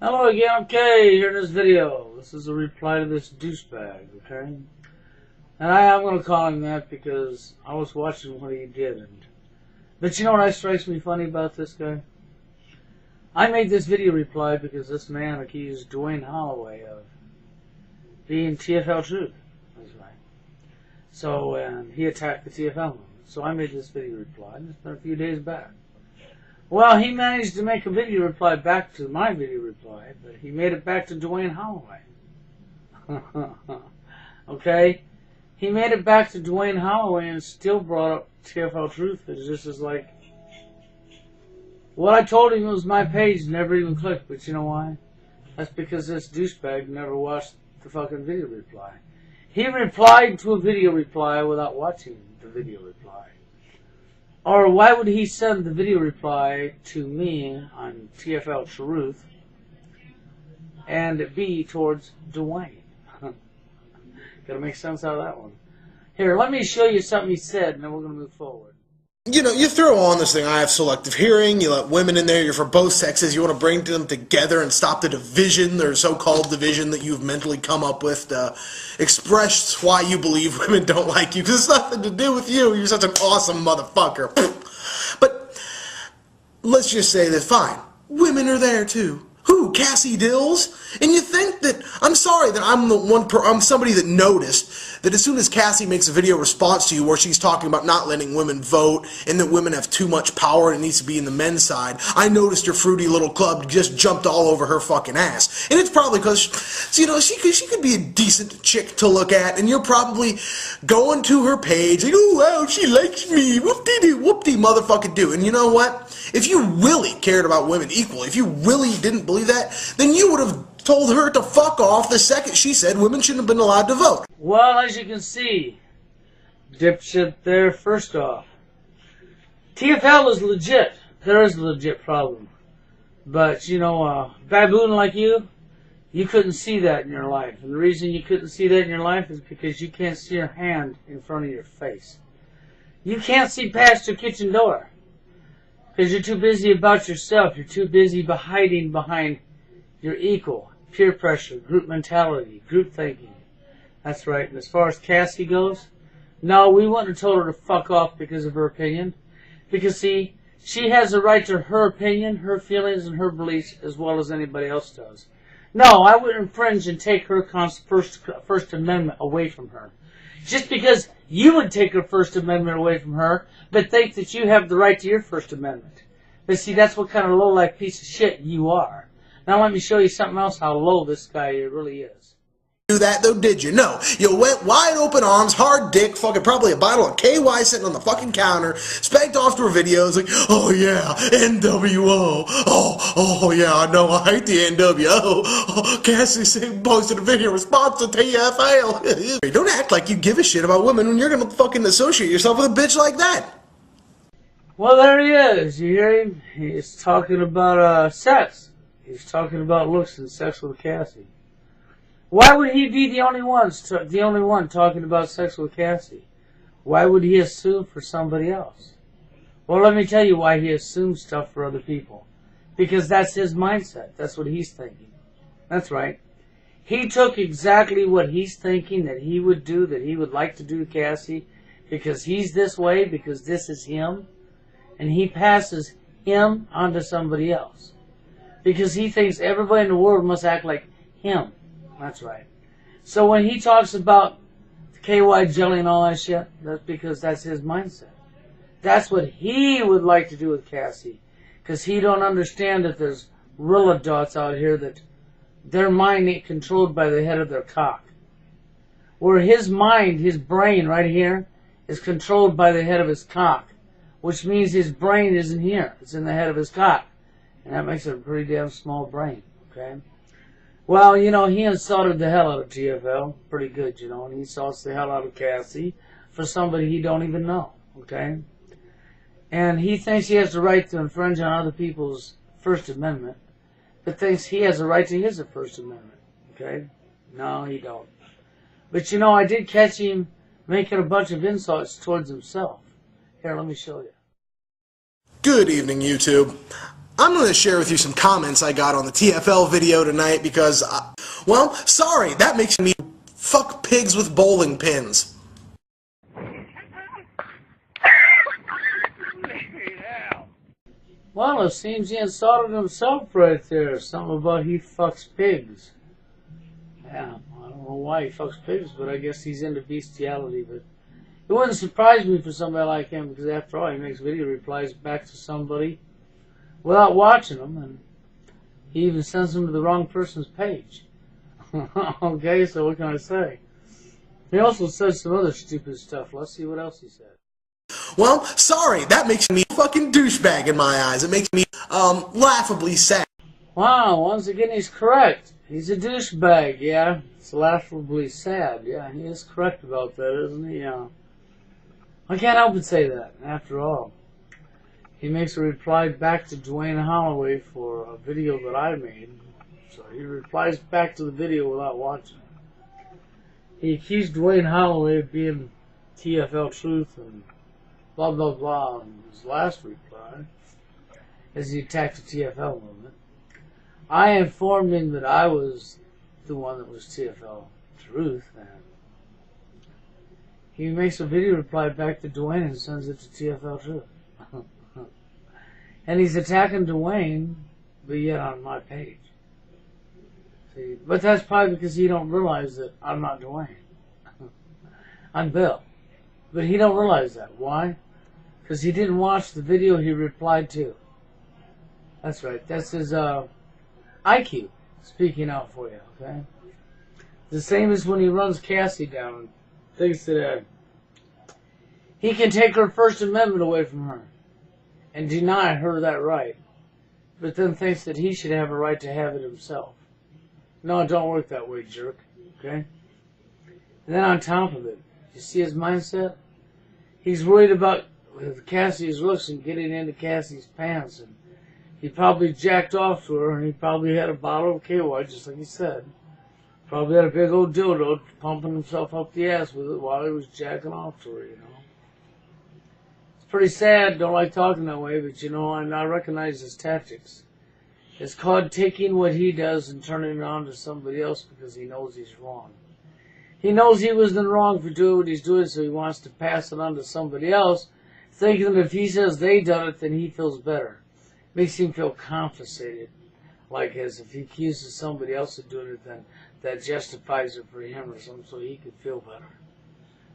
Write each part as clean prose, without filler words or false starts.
Hello again, okay, here in this video. This is a reply to this douchebag, okay? And I'm going to call him that because I was watching what he did. But you know what strikes me funny about this guy? I made this video reply because this man accused Dwayne Holloway of being TFL truth. That's right. So, and he attacked the TFL movement. So I made this video reply, and it's been a few days back. Well, he managed to make a video reply back to my video reply, but he made it back to Dwayne Holloway. Okay? He made it back to Dwayne Holloway and still brought up TFL Truth. It's just as like, what I told him was my page never even clicked, but you know why? That's because this douchebag never watched the fucking video reply. He replied to a video reply without watching the video reply. Or why would he send the video reply to me on TFL Truth and be towards Dwayne? Gotta make sense out of that one. Here, let me show you something he said, and then we're gonna move forward. You know, you throw on this thing, I have selective hearing, you let women in there, you're for both sexes, you want to bring them together and stop the division, or so-called division that you've mentally come up with to express why you believe women don't like you, because it's nothing to do with you, you're such an awesome motherfucker. But, let's just say that, fine, women are there too. Who? Cassie Dills? And you think that, I'm sorry that I'm somebody that noticed that as soon as Cassie makes a video response to you where she's talking about not letting women vote and that women have too much power and it needs to be in the men's side, I noticed your fruity little club just jumped all over her fucking ass. And it's probably because, you know, she could be a decent chick to look at and you're probably going to her page like, oh wow, she likes me, whoop-dee-doo, whoop-dee motherfucking do. And you know what? If you really cared about women equally, if you really didn't believe that, then you would have told her to fuck off the second she said women shouldn't have been allowed to vote. Well, as you can see, dipshit there, first off, TFL is legit. There is a legit problem. But, you know, a baboon like you couldn't see that in your life. And the reason you couldn't see that in your life is because you can't see your hand in front of your face. You can't see past your kitchen door. Because you're too busy about yourself. You're too busy hiding behind your equal, peer pressure, group mentality, group thinking. That's right. And as far as Cassie goes, no, we wouldn't have told her to fuck off because of her opinion. Because, see, she has a right to her opinion, her feelings, and her beliefs as well as anybody else does. No, I wouldn't infringe and take her First Amendment away from her. Just because you would take her First Amendment away from her, but think that you have the right to your First Amendment. But see, that's what kind of low-life piece of shit you are. Now let me show you something else, how low this guy really is. Do that though, did you? No. You went wide open arms, hard dick, fucking probably a bottle of KY sitting on the fucking counter, spanked off to her videos like, oh yeah, NWO. Oh yeah, I know, I hate the NWO. Oh, Cassie posted a video response to TFL. Don't act like you give a shit about women when you're gonna fucking associate yourself with a bitch like that. Well, there he is. You hear him? He's talking about sex. He's talking about looks and sex with Cassie. Why would he be the only one talking about sex with Cassie? Why would he assume for somebody else? Well, let me tell you why he assumes stuff for other people. Because that's his mindset. That's what he's thinking. That's right. He took exactly what he's thinking that he would do, that he would like to do to Cassie, because he's this way, because this is him, and he passes him onto somebody else. Because he thinks everybody in the world must act like him. That's right. So when he talks about KY jelly and all that shit, that's because that's his mindset. That's what he would like to do with Cassie. Because he don't understand that there's Rilla dots out here that their mind ain't controlled by the head of their cock. Where his mind, his brain right here, is controlled by the head of his cock. Which means his brain isn't here. It's in the head of his cock. And that makes it a pretty damn small brain, okay? Well, you know, he insulted the hell out of TFL. Pretty good, you know. And he insults the hell out of Cassie for somebody he don't even know, okay? And he thinks he has the right to infringe on other people's First Amendment, but thinks he has a right to his First Amendment, okay? No, he don't. But, you know, I did catch him making a bunch of insults towards himself. Here, let me show you. Good evening, YouTube. I'm going to share with you some comments I got on the TFL video tonight because, well, sorry, that makes me fuck pigs with bowling pins. Well, it seems he insulted himself right there. Something about he fucks pigs. Yeah, I don't know why he fucks pigs, but I guess he's into bestiality. But it wouldn't surprise me for somebody like him, because after all, he makes video replies back to somebody without watching them, and he even sends them to the wrong person's page. Okay, so what can I say? He also says some other stupid stuff. Let's see what else he said. Well, sorry, that makes me a fucking douchebag in my eyes. It makes me, laughably sad. Wow, once again he's correct. He's a douchebag, yeah. It's laughably sad. Yeah, he is correct about that, isn't he? Yeah. I can't help but say that, after all. He makes a reply back to Dwayne Holloway for a video that I made. So he replies back to the video without watching it. He accused Dwayne Holloway of being TFL Truth and blah blah blah in his last reply, as he attacked the TFL movement. I informed him that I was the one that was TFL Truth, and he makes a video reply back to Dwayne and sends it to TFL Truth. And he's attacking Dwayne, but yet on my page. See, but that's probably because he don't realize that I'm not Dwayne. I'm Bill. But he don't realize that. Why? Because he didn't watch the video he replied to. That's right. That's his IQ speaking out for you, okay? The same as when he runs Cassie down and thinks that he can take her First Amendment away from her and deny her that right, but then thinks that he should have a right to have it himself. No, it don't work that way, jerk, okay? And then on top of it, you see his mindset? He's worried about Cassie's looks and getting into Cassie's pants, and he probably jacked off to her, and he probably had a bottle of KY, just like he said. Probably had a big old dildo pumping himself up the ass with it while he was jacking off to her, you know. It's pretty sad, don't like talking that way, but you know, I recognize his tactics. It's called taking what he does and turning it on to somebody else because he knows he's wrong. He knows he was in the wrong for doing what he's doing, so he wants to pass it on to somebody else, thinking that if he says they done it, then he feels better. Makes him feel compensated, like as if he accuses somebody else of doing it, then that justifies it for him or something, so he could feel better.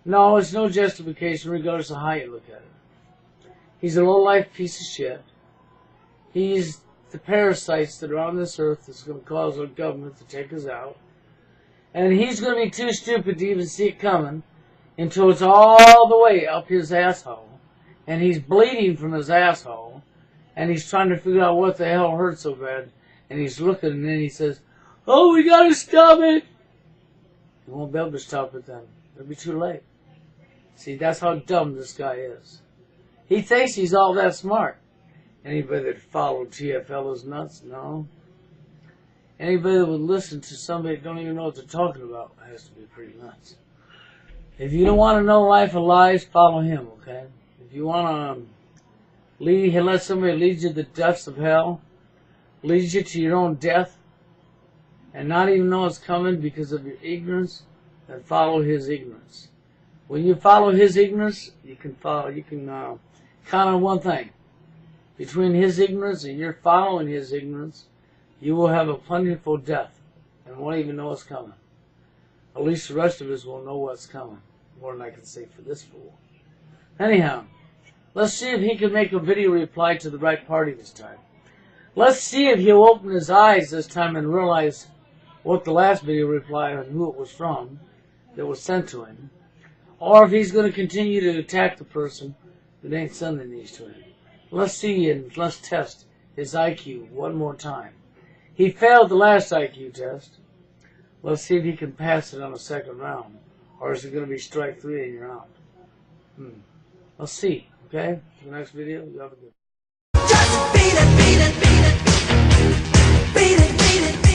No, it's no justification regardless of how you look at it. He's a low-life piece of shit. He's the parasites that are on this earth that's going to cause our government to take us out. And he's going to be too stupid to even see it coming until it's all the way up his asshole. And he's bleeding from his asshole. And he's trying to figure out what the hell hurt so bad. And he's looking and then he says, "Oh, we got to stop it." He won't be able to stop it then. It'll be too late. See, that's how dumb this guy is. He thinks he's all that smart. Anybody that followed TFL is nuts? No. Anybody that would listen to somebody that don't even know what they're talking about has to be pretty nuts. If you don't want to know life of lies, follow him, okay? If you want to let somebody lead you to the depths of hell, lead you to your own death, and not even know it's coming because of your ignorance, then follow his ignorance. When you follow his ignorance, you can count on one thing. Between his ignorance and you're following his ignorance, you will have a plentiful death and won't even know what's coming. At least the rest of us will know what's coming. More than I can say for this fool. Anyhow, let's see if he can make a video reply to the right party this time. Let's see if he'll open his eyes this time and realize what the last video reply and who it was from that was sent to him. Or if he's going to continue to attack the person that ain't sending these to him. Let's see and let's test his IQ one more time. He failed the last IQ test. Let's see if he can pass it on a second round. Or is it going to be strike 3 and you're out? Let's see, okay? For the next video, you have a good one. Just beat it, beat it, beat it. Beat it, beat it, beat it.